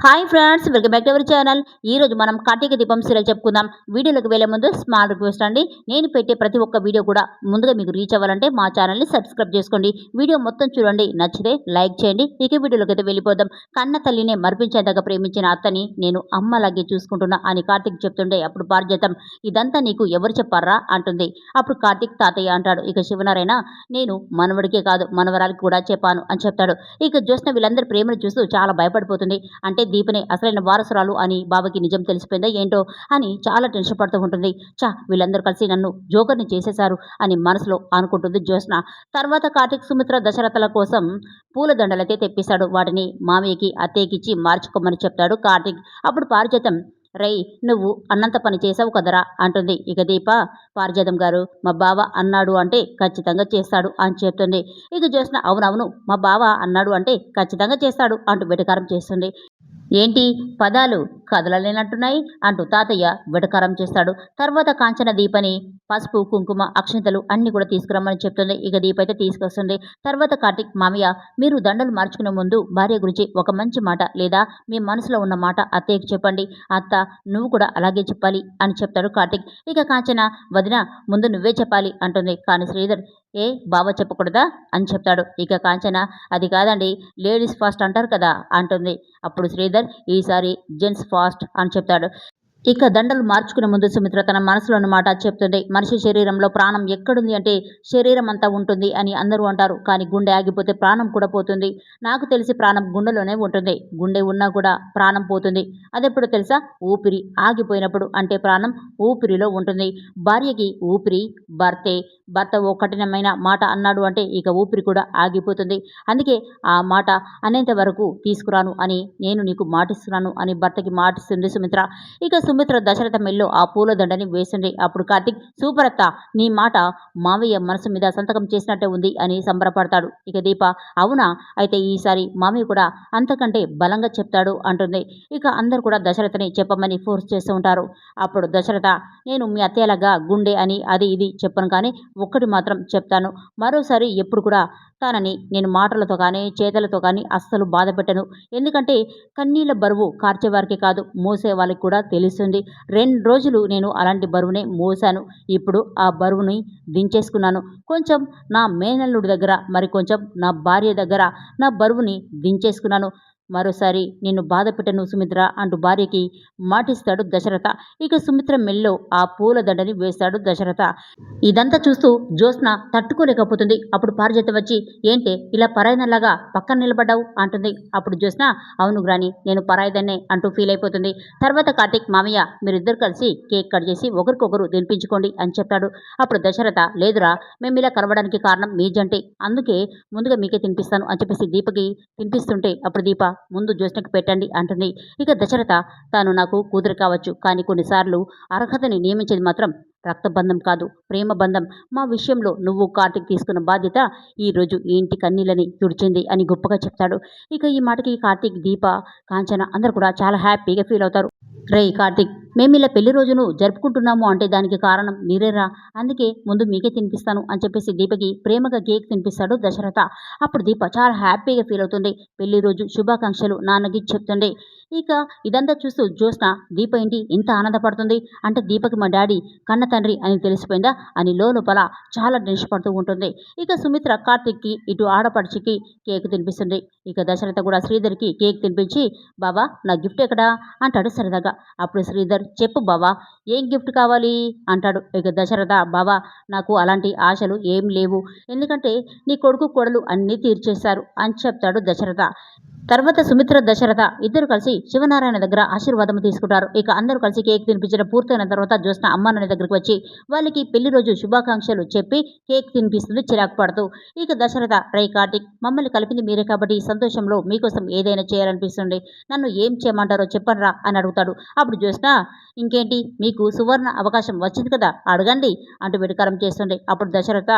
Hi friends, welcome back to our channel. ఈరోజు మనం కార్తీక దీపం సీరియల్ చెప్పుకుందాం. వీడియోలోకి వెళ్ళే ముందు స్మాల్ రిక్వెస్ట్ అండి. నేను పెట్టే ప్రతి ఒక్క వీడియో కూడా ముందుగా మీకు రీచ్ అవ్వాలంటే మా ఛానల్ని సబ్స్క్రైబ్ చేసుకోండి. వీడియో మొత్తం చూడండి, నచ్చితే లైక్ చేయండి. ఇక వీడియోలోకి అయితే వెళ్ళిపోదాం. కన్న తల్లినే మరిపించేంతగా ప్రేమించిన అత్తని నేను అమ్మలాగే చూసుకుంటున్నా అని కార్తీక్ చెప్తుండే అప్పుడు పారిజాతం ఇదంతా నీకు ఎవరు చెప్పారా అంటుంది. అప్పుడు కార్తీక్ తాతయ్య అంటాడు. ఇక శివనారాయణ నేను మనవడికే కాదు మనవరాలికి కూడా చెప్పాను అని చెప్తాడు. ఇక జ్యోత్స్న వీళ్ళందరి ప్రేమను చూస్తూ చాలా భయపడిపోతుంది. అంటే దీపనే అసలైన వారసురాలు అని బాబాకి నిజం తెలిసిపోయిందా ఏంటో అని చాలా టెన్షన్ పడుతూ ఉంటుంది. వీళ్ళందరూ కలిసి నన్ను జోకర్ని చేసేశారు అని మనసులో అనుకుంటుంది జ్యోత్స్న. తర్వాత కార్తీక్ సుమిత్ర దశరథల కోసం పూలదండలైతే తెప్పిస్తాడు. వాటిని మామయ్యకి అత్తయ్యకిచ్చి మార్చుకోమని చెప్తాడు కార్తీక్. అప్పుడు పారిజాతం రేయ్ నువ్వు అన్నంత పని చేసావు కదరా అంటుంది. ఇక దీప పారిజాతం గారు మా బావ అన్నాడు అంటే ఖచ్చితంగా చేస్తాడు అని చెప్తుంది. ఇక జ్యోత్స్న అవునవును మా బావ అన్నాడు అంటే ఖచ్చితంగా చేస్తాడు అంటూ వెటకారం చేస్తుంది. ఏంటి పదాలు కదలలేనట్టున్నాయి అంటూ తాతయ్య వెటకారం చేస్తాడు. తర్వాత కాంచన దీపని పసుపు కుంకుమ అక్షింతలు అన్ని కూడా తీసుకురమ్మని చెప్తుంది. ఇక దీప అయితే తీసుకొస్తుంది. తర్వాత కార్తీక్ మామయ్య మీరు దండలు మార్చుకునే ముందు భార్య గురించి ఒక మంచి మాట లేదా మీ మనసులో ఉన్న మాట అత్తయ్యకి చెప్పండి. అత్త నువ్వు కూడా అలాగే చెప్పాలి అని చెప్తాడు కార్తీక్. ఇక కాంచన వదిన ముందు నువ్వే చెప్పాలి అంటుంది. కానీ శ్రీధర్ ఏ బావ చెప్పకూడదా అని చెప్తాడు. ఇక కాంచన అది కాదండి లేడీస్ ఫస్ట్ అంటారు కదా అంటుంది. అప్పుడు శ్రీధర్ ఈసారి జెంట్స్ ఫాస్ట్ అని చెప్తాడు. ఇక దండలు మార్చుకునే ముందు సుమిత్ర తన మనసులోని మాట చెప్తుంది. మనిషి శరీరంలో ప్రాణం ఎక్కడుంది అంటే శరీరం అంతా ఉంటుంది అని అందరూ అంటారు. కానీ గుండె ఆగిపోతే ప్రాణం కూడా పోతుంది. నాకు తెలిసి ప్రాణం గుండెలోనే ఉంటుంది. గుండె ఉన్నా కూడా ప్రాణం పోతుంది. అదెప్పుడు తెలుసా? ఊపిరి ఆగిపోయినప్పుడు. అంటే ప్రాణం ఊపిరిలో ఉంటుంది. భార్యకి ఊపిరి భర్తే. భర్త ఓ కఠినమైన మాట అన్నాడు అంటే ఇక ఊపిరి కూడా ఆగిపోతుంది. అందుకే ఆ మాట అనేంత వరకు తీసుకురాను అని నేను నీకు మాటిస్తున్నాను అని భర్తకి మాటిస్తుంది సుమిత్ర. ఇక సుమిత్ర దశరథ మెల్లో ఆ పూలదండని వేసింది. అప్పుడు కార్తీక్ సూపర్ అత్త నీ మాట మావయ్య మనసు మీద సంతకం చేసినట్టే ఉంది అని సంబరపడతాడు. ఇక దీప అవునా అయితే ఈసారి మావయ్య కూడా అంతకంటే బలంగా చెప్తాడు అంటుంది. ఇక అందరు కూడా దశరథని చెప్పమని ఫోర్స్ చేస్తూ ఉంటారు. అప్పుడు దశరథ నేను మీ అత్తయ్యలాగా గుండె అని అది ఇది చెప్పను కానీ ఒక్కటి మాత్రం చెప్తాను. మరోసారి ఎప్పుడు కూడా తనని నేను మాటలతో కానీ చేతలతో కానీ అస్సలు బాధ పెట్టను. ఎందుకంటే కన్నీళ్ళ బరువు కార్చేవారికి కాదు మోసే వాళ్ళకి కూడా తెలుస్తుంది. 2 రోజులు నేను అలాంటి బరువునే మోసాను. ఇప్పుడు ఆ బరువుని దించేసుకున్నాను. కొంచెం నా మేనల్లుడి దగ్గర మరి కొంచెం నా భార్య దగ్గర నా బరువుని దించేసుకున్నాను. మరోసారి నిన్ను బాధ పెట్టను సుమిత్ర అంటూ భార్యకి మాటిస్తాడు దశరథ. ఇక సుమిత్ర మెల్లో ఆ పూల దండని వేస్తాడు దశరథ. ఇదంతా చూస్తూ జ్యోత్స్న తట్టుకోలేకపోతుంది. అప్పుడు పారిజాతం వచ్చి ఏంటే ఇలా పరాయిదన్లాగా పక్కన నిలబడ్డావు అంటుంది. అప్పుడు జ్యోత్స్న అవును గ్రాని నేను పరాయిదన్నే అంటూ ఫీల్ అయిపోతుంది. తర్వాత కార్తీక్ మామయ్య మీరిద్దరు కలిసి కేక్ కట్ చేసి ఒకరికొకరు తినిపించుకోండి అని చెప్తాడు. అప్పుడు దశరథ లేదురా మేము ఇలా కలవడానికి కారణం మీ జంటే అందుకే ముందుగా మీకే తినిపిస్తాను అని చెప్పేసి దీపకి తినిపిస్తుంటే అప్పుడు దీప ముందు జ్యోత్స్నకి పెట్టండి అంటుంది. ఇక దశరథ తాను నాకు కూతురు కావచ్చు కానీ కొన్నిసార్లు అర్హతని నియమించేది మాత్రం రక్తబంధం కాదు ప్రేమ బంధం. మా విషయంలో నువ్వు కార్తీక్ తీసుకున్న బాధ్యత ఈరోజు ఈ ఇంటి కన్నీళ్ళని తుడిచింది అని గొప్పగా చెప్తాడు. ఇక ఈ మాటకి కార్తీక్ దీప కాంచన అందరూ కూడా చాలా హ్యాపీగా ఫీల్ అవుతారు. రేయ్ కార్తీక్ మేము ఇలా పెళ్లి రోజును జరుపుకుంటున్నాము అంటే దానికి కారణం మీరేరా అందుకే ముందు మీకే తినిపిస్తాను అని చెప్పేసి దీపకి ప్రేమగా కేక్ తినిపిస్తాడు దశరథ. అప్పుడు దీప చాలా హ్యాపీగా ఫీల్ అవుతుంది. పెళ్లి రోజు శుభాకాంక్షలు నాన్నకి చెప్తుంది. ఇక ఇదంతా చూస్తూ జ్యోత్స్న దీప ఏంటి ఇంత ఆనందపడుతుంది అంటే దీపకి మా డాడీ కన్న తండ్రి అని తెలిసిపోయిందా అని లోపల చాలా టెన్షన్ పడుతూ ఉంటుంది. ఇక సుమిత్ర కార్తీక్కి ఇటు ఆడపడుచుకి కేక్ తినిపిస్తుంది. ఇక దశరథ కూడా శ్రీధర్కి కేక్ తినిపించి బాబా నా గిఫ్ట్ ఎక్కడా అంటాడు సరదాగా. అప్పుడు శ్రీధర్ చెప్పు బావా ఏం గిఫ్ట్ కావాలి అంటాడు. ఇక దశరథ బావా నాకు అలాంటి ఆశలు ఏం లేవు ఎందుకంటే నీ కొడుకు కోడలు అన్నీ తీర్చేశారు అని చెప్తాడు దశరథ. తర్వాత సుమిత్ర దశరథ ఇద్దరు కలిసి శివనారాయణ దగ్గర ఆశీర్వాదం తీసుకుంటారు. ఇక అందరూ కలిసి కేక్ తినిపించడం పూర్తయిన తర్వాత జ్యోత్స్న అమ్మ నాన్న దగ్గరికి వచ్చి వాళ్ళకి పెళ్లి రోజు శుభాకాంక్షలు చెప్పి కేక్ తినిపిస్తుంది చిరాకు పడుతూ. ఇక దశరథ రై కార్తీక్ మమ్మల్ని కలిపింది మీరే కాబట్టి ఈ సంతోషంలో మీకోసం ఏదైనా చేయాలనిపిస్తుంది. నన్ను ఏం చేయమంటారో చెప్పనరా అని అడుగుతాడు. అప్పుడు జ్యోత్స్న ఇంకేంటి మీకు సువర్ణ అవకాశం వచ్చింది కదా అడగండి అంటూ వెటకారం చేస్తుంది. అప్పుడు దశరథ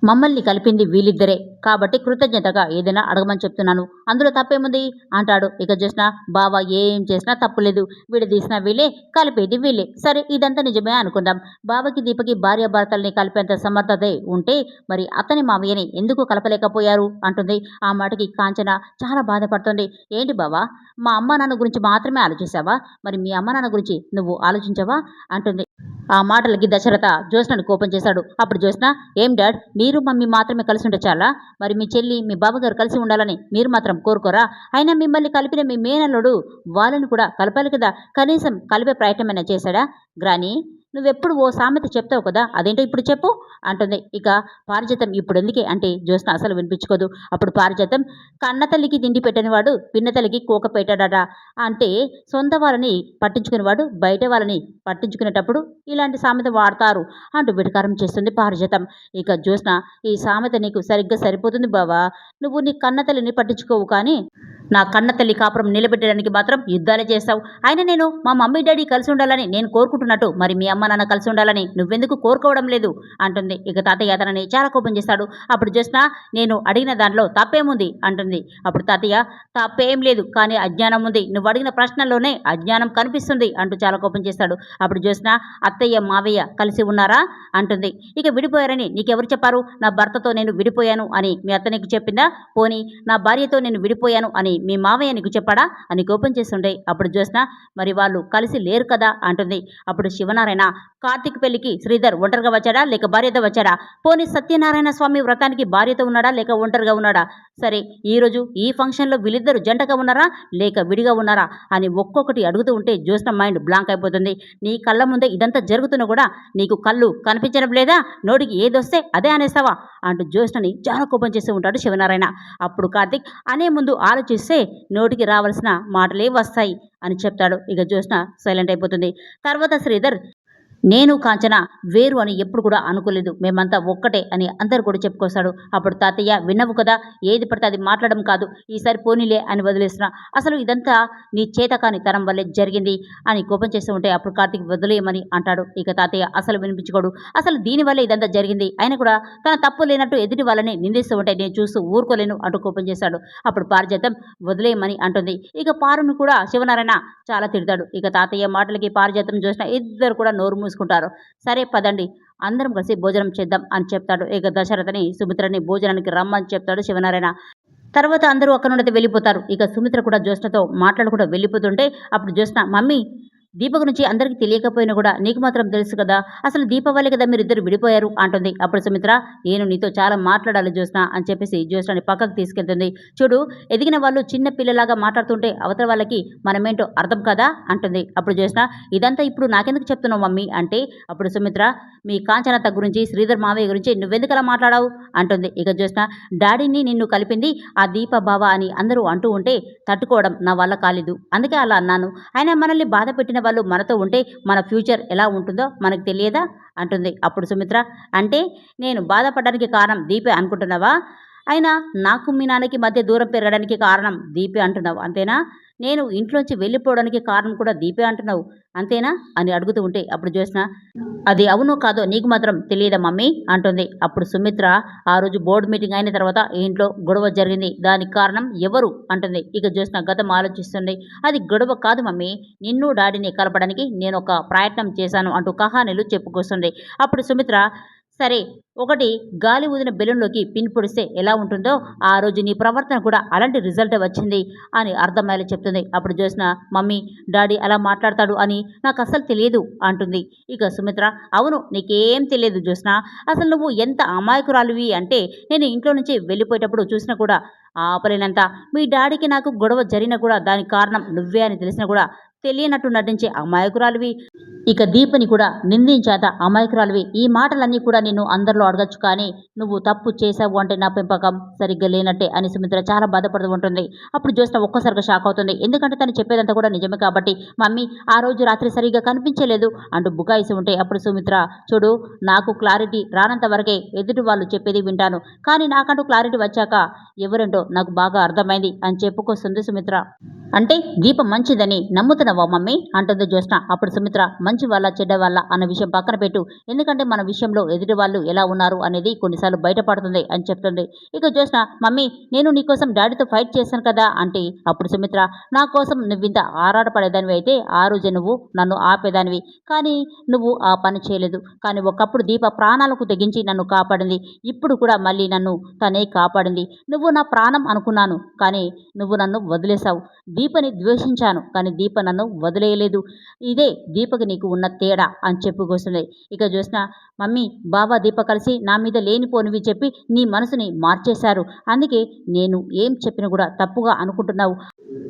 మమ్మల్ని కలిపింది వీళ్ళిద్దరే కాబట్టి కృతజ్ఞతగా ఏదైనా అడగమని చెప్తున్నాను. అందులో తప్పేముంది అంటాడు. ఇక జోష్న బావ ఏం చేసినా తప్పులేదు. విడదీసినా వీళ్ళే, కలిపేది వీళ్ళే. సరే ఇదంతా నిజమే అనుకుందాం. బావకి దీపకి భార్యాభర్తల్ని కలిపేంత సమర్థతే ఉంటే మరి అతని మావయ్యని ఎందుకు కలపలేకపోయారు అంటుంది. ఆ మాటకి కాంచన చాలా బాధపడుతుంది. ఏంటి బావా, మా అమ్మ నాన్న గురించి మాత్రమే ఆలోచిస్తావా? మరి మీ అమ్మ నాన్న గురించి నువ్వు ఆలోచించవా అంటుంది. ఆ మాటలకి దశరథ జ్యోత్స్నని కోపం చేశాడు. అప్పుడు జ్యోత్స్న, ఏం డాడ్, మీరు మమ్మీ మాత్రమే కలిసి ఉంటే చాలా? మరి మీ చెల్లి మీ బావగారు కలిసి ఉండాలని మీరు మాత్రం కోరుకోరా? అయినా మిమ్మల్ని కలిపిన మీ మేనల్లుడు వాళ్ళని కూడా కలపాలి కదా, కనీసం కలిపే ప్రయత్నమైనా చేశాడా? గ్రాని, నువ్వెప్పుడు ఓ సామెత చెప్తావు కదా, అదేంటో ఇప్పుడు చెప్పు అంటుంది. ఇక పారిజాతం ఇప్పుడు ఎందుకే అంటే జ్యోత్స్న అసలు వినిపించుకోదు. అప్పుడు పారిజాతం, కన్న తల్లికి తిండి పెట్టనివాడు పిన్న తల్లికి కోక పెట్టాడట. అంటే సొంత వాళ్ళని పట్టించుకునేవాడు బయట వాళ్ళని పట్టించుకునేటప్పుడు ఇలాంటి సామెత వాడతారు అంటూ వెటకారం చేస్తుంది పారిజాతం. ఇక జ్యోత్స్న, ఈ సామెత నీకు సరిగ్గా సరిపోతుంది బావా. నువ్వు నీ కన్న తల్లిని పట్టించుకోవు కానీ నా కన్న తల్లి కాపురం నిలబెట్టడానికి మాత్రం యుద్ధాలే చేస్తావు. అయినా నేను మా మమ్మీ డాడీ కలిసి ఉండాలని నేను కోరుకుంటున్నట్టు మరి మీ అమ్మ నాన్న కలిసి ఉండాలని నువ్వెందుకు కోరుకోవడం లేదు అంటుంది. ఇక తాతయ్య అతనని చాలా కోపం చేస్తాడు. అప్పుడు జ్యోత్స్న, నేను అడిగిన దాంట్లో తప్పేముంది అంటుంది. అప్పుడు తాతయ్య, తప్పేం లేదు కానీ అజ్ఞానం ఉంది. నువ్వు అడిగిన ప్రశ్నలోనే అజ్ఞానం కనిపిస్తుంది అంటూ చాలా కోపం చేస్తాడు. అప్పుడు జ్యోత్స్న, అత్తయ్య మావయ్య కలిసి ఉన్నారా అంటుంది. ఇక విడిపోయారని నీకెవరు చెప్పారు? నా భర్తతో నేను విడిపోయాను అని మీ అత్త నీకు చెప్పిందా? పోనీ నా భార్యతో నేను విడిపోయాను అని మీ మావయ్య నీకు చెప్పాడా అని కోపం చేస్తుండే. అప్పుడు జ్యోత్స్న, మరి వాళ్ళు కలిసి లేరు కదా అంటుంది. అప్పుడు శివనారాయణ, కార్తీక్ పెళ్లికి శ్రీధర్ ఒంటరిగా వచ్చాడా లేక భార్యతో వచ్చాడా? పోనీ సత్యనారాయణ స్వామి వ్రతానికి భార్యతో ఉన్నాడా లేక ఒంటరిగా ఉన్నాడా? సరే ఈరోజు ఈ ఫంక్షన్లో వీళ్ళిద్దరు జంటగా ఉన్నారా లేక విడిగా ఉన్నారా అని ఒక్కొక్కటి అడుగుతూ ఉంటే జ్యోత్స్న మైండ్ బ్లాంక్ అయిపోతుంది. నీ కళ్ళ ముందే ఇదంతా జరుగుతున్నా కూడా నీకు కళ్ళు కనిపించడం లేదా? నోటికి ఏదొస్తే అదే అనేస్తావా అంటూ జ్యోత్స్నని చాలా కోపం చేస్తూ ఉంటాడు శివనారాయణ. అప్పుడు కార్తీక్, అనే ముందు ఆలోచిస్తే నోటికి రావాల్సిన మాటలే వస్తాయి అని చెప్తాడు. ఇక జ్యోత్స్న సైలెంట్ అయిపోతుంది. తర్వాత శ్రీధర్, నేను కాంచన వేరు అని ఎప్పుడు కూడా అనుకోలేదు, మేమంతా ఒక్కటే అని అందరు కూడా చెప్పుకొస్తాడు. అప్పుడు తాతయ్య, విన్నవు కదా, ఏది పడితే అది మాట్లాడడం కాదు, ఈసారి పోనీలే అని వదిలేస్తున్నా. అసలు ఇదంతా నీ చేతకాని తరం వల్లే జరిగింది అని కోపం చేస్తూ ఉంటే అప్పుడు కార్తీక్ వదిలేయమని అంటాడు. ఇక తాతయ్య అసలు వినిపించుకోడు. అసలు దీనివల్లే ఇదంతా జరిగింది, అయినా కూడా తన తప్పు లేనట్టు ఎదుటి వాళ్ళని నిందిస్తూ ఉంటే నేను చూస్తూ ఊరుకోలేను అంటూ కోపం చేశాడు. అప్పుడు పారిజాతం వదిలేయమని అంటుంది. ఇక పారును కూడా శివనారాయణ చాలా తిడతాడు. ఇక తాతయ్య మాటలకి పారిజాతం చూసిన ఇద్దరు కూడా నోరు మూసుకుంటారు. సరే పదండి, అందరం కలిసి భోజనం చేద్దాం అని చెప్తాడు. ఇక దశరథని సుమిత్రని భోజనానికి రమ్మని చెప్తాడు శివనారాయణ. తర్వాత అందరూ అక్కడ నుండి వెళ్ళిపోతారు. ఇక సుమిత్ర కూడా జ్యోత్స్నతో మాట్లాడకుండా వెళ్ళిపోతుంటే అప్పుడు జ్యోత్స్న, మమ్మీ, దీప గురించి అందరికీ తెలియకపోయినా కూడా నీకు మాత్రం తెలుసు కదా, అసలు దీప వల్లే కదా మీరిద్దరు విడిపోయారు అంటుంది. అప్పుడు సుమిత్ర, నేను నీతో చాలా మాట్లాడాలి జ్యోత్స్న అని చెప్పేసి జ్యోత్స్నని పక్కకు తీసుకెళ్తుంది. చూడు, ఎదిగిన వాళ్ళు చిన్న పిల్లలాగా మాట్లాడుతుంటే అవతల వాళ్ళకి మనమేంటో అర్థం కదా అంటుంది. అప్పుడు జ్యోత్స్న, ఇదంతా ఇప్పుడు నాకెందుకు చెప్తున్నావు మమ్మీ అంటే అప్పుడు సుమిత్ర, మీ కాంచనత గురించి శ్రీధర్ మావయ్య గురించి నువ్వెందుకు అలా మాట్లాడావు అంటుంది. ఇక జ్యోత్స్న, డాడీని నిన్ను కలిపింది ఆ దీప బావ అని అందరూ అంటూ ఉంటే తట్టుకోవడం నా వల్ల కాలేదు, అందుకే అలా అన్నాను. అయినా మనల్ని బాధ పెట్టిన వాళ్ళు మనతో ఉంటే మన ఫ్యూచర్ ఎలా ఉంటుందో మనకు తెలియదా అంటుంది. అప్పుడు సుమిత్ర, అంటే నేను బాధపడడానికి కారణం దీపే అనుకుంటున్నావా? అయినా నాకు మీ నాన్నకి మధ్య దూరం పెరగడానికి కారణం దీపే అంటున్నావు అంతేనా? నేను ఇంట్లోంచి వెళ్ళిపోవడానికి కారణం కూడా దీపే అంటున్నావు అంతేనా అని అడుగుతూ ఉంటే అప్పుడు జ్యోత్స్న, అది అవునో కాదో నీకు మాత్రం తెలియదా మమ్మీ అంటుంది. అప్పుడు సుమిత్ర, ఆ రోజు బోర్డు మీటింగ్ అయిన తర్వాత ఇంట్లో గొడవ జరిగింది, దానికి కారణం ఎవరు అంటుంది. ఇక జ్యోత్స్న గతం ఆలోచిస్తుంది. అది గొడవ కాదు మమ్మీ, నిన్ను డాడీని కలపడానికి నేను ఒక ప్రయత్నం చేశాను అంటూ కహానీలు చెప్పుకొస్తుంది. అప్పుడు సుమిత్ర, సరే, ఒకటి గాలి ఊదిన బెలూన్లోకి పిన్ పొడిస్తే ఎలా ఉంటుందో ఆ రోజు నీ ప్రవర్తన కూడా అలాంటి రిజల్ట్ వచ్చింది అని అర్థమయ్యేలా చెప్తుంది. అప్పుడు జ్యోత్స్న, మమ్మీ, డాడీ అలా మాట్లాడతాడు అని నాకు అస్సలు తెలియదు అంటుంది. ఇక సుమిత్ర, అవును నీకేం తెలియదు జ్యోత్స్న, అసలు నువ్వు ఎంత అమాయకురాలివి అంటే నేను ఇంట్లో నుంచి వెళ్ళిపోయేటప్పుడు చూసినా కూడా ఆపలేనంత. మీ డాడీకి నాకు గొడవ జరిగినా కూడా దానికి కారణం నువ్వే అని తెలిసినా కూడా తెలియనట్టు నటించే అమాయకురాలివి. ఇక దీపని కూడా నిందించేత అమాయకురాలివి. ఈ మాటలన్నీ కూడా నిన్ను అందరిలో అడగచ్చు కానీ నువ్వు తప్పు చేసావు అంటే నా పెంపకం సరిగ్గా లేనట్టే అని సుమిత్ర చాలా బాధపడుతూ ఉంటుంది. అప్పుడు జ్యోత్స్న ఒక్కసారిగా షాక్ అవుతుంది. ఎందుకంటే తను చెప్పేదంతా కూడా నిజమే కాబట్టి. మమ్మీ, ఆ రోజు రాత్రి సరిగ్గా కనిపించలేదు అంటూ బుకాయిసి ఉంటే అప్పుడు సుమిత్ర, చూడు, నాకు క్లారిటీ రానంత వరకే ఎదుటి వాళ్ళు చెప్పేది వింటాను, కానీ నాకంటూ క్లారిటీ వచ్చాక ఎవరేంటో నాకు బాగా అర్థమైంది అని చెప్పుకొస్తుంది సుమిత్ర. అంటే దీప మంచిదని నమ్ముతున్న చూసావా మమ్మీ అంటుంది జ్యోత్స్న. అప్పుడు సుమిత్ర మంచి వాళ్ళ చెడ్డ వాళ్ళ అన్న విషయం పక్కన పెట్టు, ఎందుకంటే మన విషయంలో ఎదుటి వాళ్ళు ఎలా ఉన్నారు అనేది కొన్నిసార్లు బయటపడుతుంది అని చెప్తుంది. ఇక జ్యోత్స్న మమ్మీ నేను నీకోసం డాడీతో ఫైట్ చేశాను కదా అంటే అప్పుడు సుమిత్ర నా కోసం నువ్వింత ఆరాటపడేదానివి అయితే ఆ రోజే నువ్వు నన్ను ఆపేదానివి, కానీ నువ్వు ఆ పని చేయలేదు. కానీ ఒకప్పుడు దీప ప్రాణాలకు తెగించి నన్ను కాపాడింది, ఇప్పుడు కూడా మళ్ళీ నన్ను తనే కాపాడింది. నువ్వు నా ప్రాణం అనుకున్నాను, కానీ నువ్వు నన్ను వదిలేశావు. దీపని ద్వేషించాను, కానీ దీప నన్ను వదిలేయలేదు. ఇదే దీపకి నీకు ఉన్న తేడా అని చెప్పుకొస్తుంది. ఇక జ్యోత్స్న మమ్మీ బాబా దీప కలిసి నా మీద లేనిపోనివి చెప్పి నీ మనసుని మార్చేశారు, అందుకే నేను ఏం చెప్పినా కూడా తప్పుగా అనుకుంటున్నావు.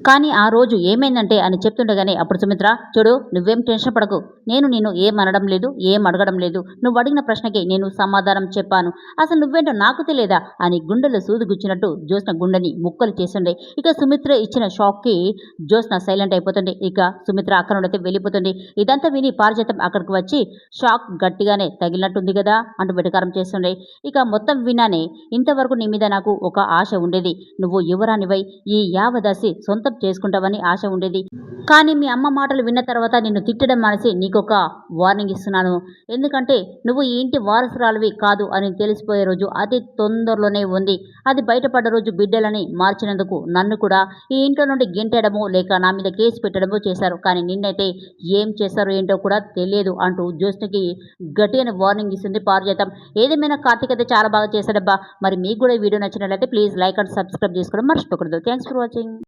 కానీ ఆ రోజు ఏమైందంటే అని చెప్తుండగానే అప్పుడు సుమిత్ర చూడు నువ్వేం టెన్షన్ పడకు, నేను నిన్ను ఏం అనడం లేదు, ఏం అడగడం లేదు, నువ్వు అడిగిన ప్రశ్నకి నేను సమాధానం చెప్పాను, అసలు నువ్వేంటో నాకు తెలియదా అని గుండెలో సూది గుచ్చినట్టు జ్యోత్స్న గుండెని ముక్కలు చేస్తుండే. ఇక సుమిత్ర ఇచ్చిన షాక్కి జ్యోత్స్న సైలెంట్ అయిపోతుంది. ఇక సుమిత్ర అక్కడ నుండి వెళ్ళిపోతుంది. ఇదంతా విని పారిజాతం అక్కడికి వచ్చి షాక్ గట్టిగానే తగిలినట్టుంది కదా అంటూ వెటకారం చేస్తుండే. ఇక మొత్తం విన్నానే, ఇంతవరకు నీ మీద నాకు ఒక ఆశ ఉండేది, నువ్వు యువరానివై ఈ యావదాసి సొంతం చేసుకుంటావని ఆశ ఉండేది. కానీ మీ అమ్మ మాటలు విన్న తర్వాత నిన్ను తిట్టడం మానేసి నీకొక వార్నింగ్ ఇస్తున్నాను. ఎందుకంటే నువ్వు ఈ ఇంటి వారసురాలివి కాదు అని తెలిసిపోయే రోజు అతి తొందరలోనే ఉంది. అది బయటపడ్డ రోజు బిడ్డలని మార్చినందుకు నన్ను కూడా ఈ ఇంట్లో నుండి గెంటేయడమో లేక నా మీద కేసు పెట్టడమో చేశారు, కానీ నిన్నైతే ఏం చేశారో ఏంటో కూడా తెలియదు అంటూ జ్యోత్స్నకి గట్టిగానే వార్నింగ్ ఇస్తుంది పారిజాతం. ఏదేమైనా కార్తీక్ అయితే చాలా బాగా చేశాడబ్బా. మరి మీకు కూడా ఈ వీడియో నచ్చినట్లయితే ప్లీజ్ లైక్ అండ్ సబ్స్క్రైబ్ చేసుకోవడం మర్చిపోకూడదు. Thanks for watching.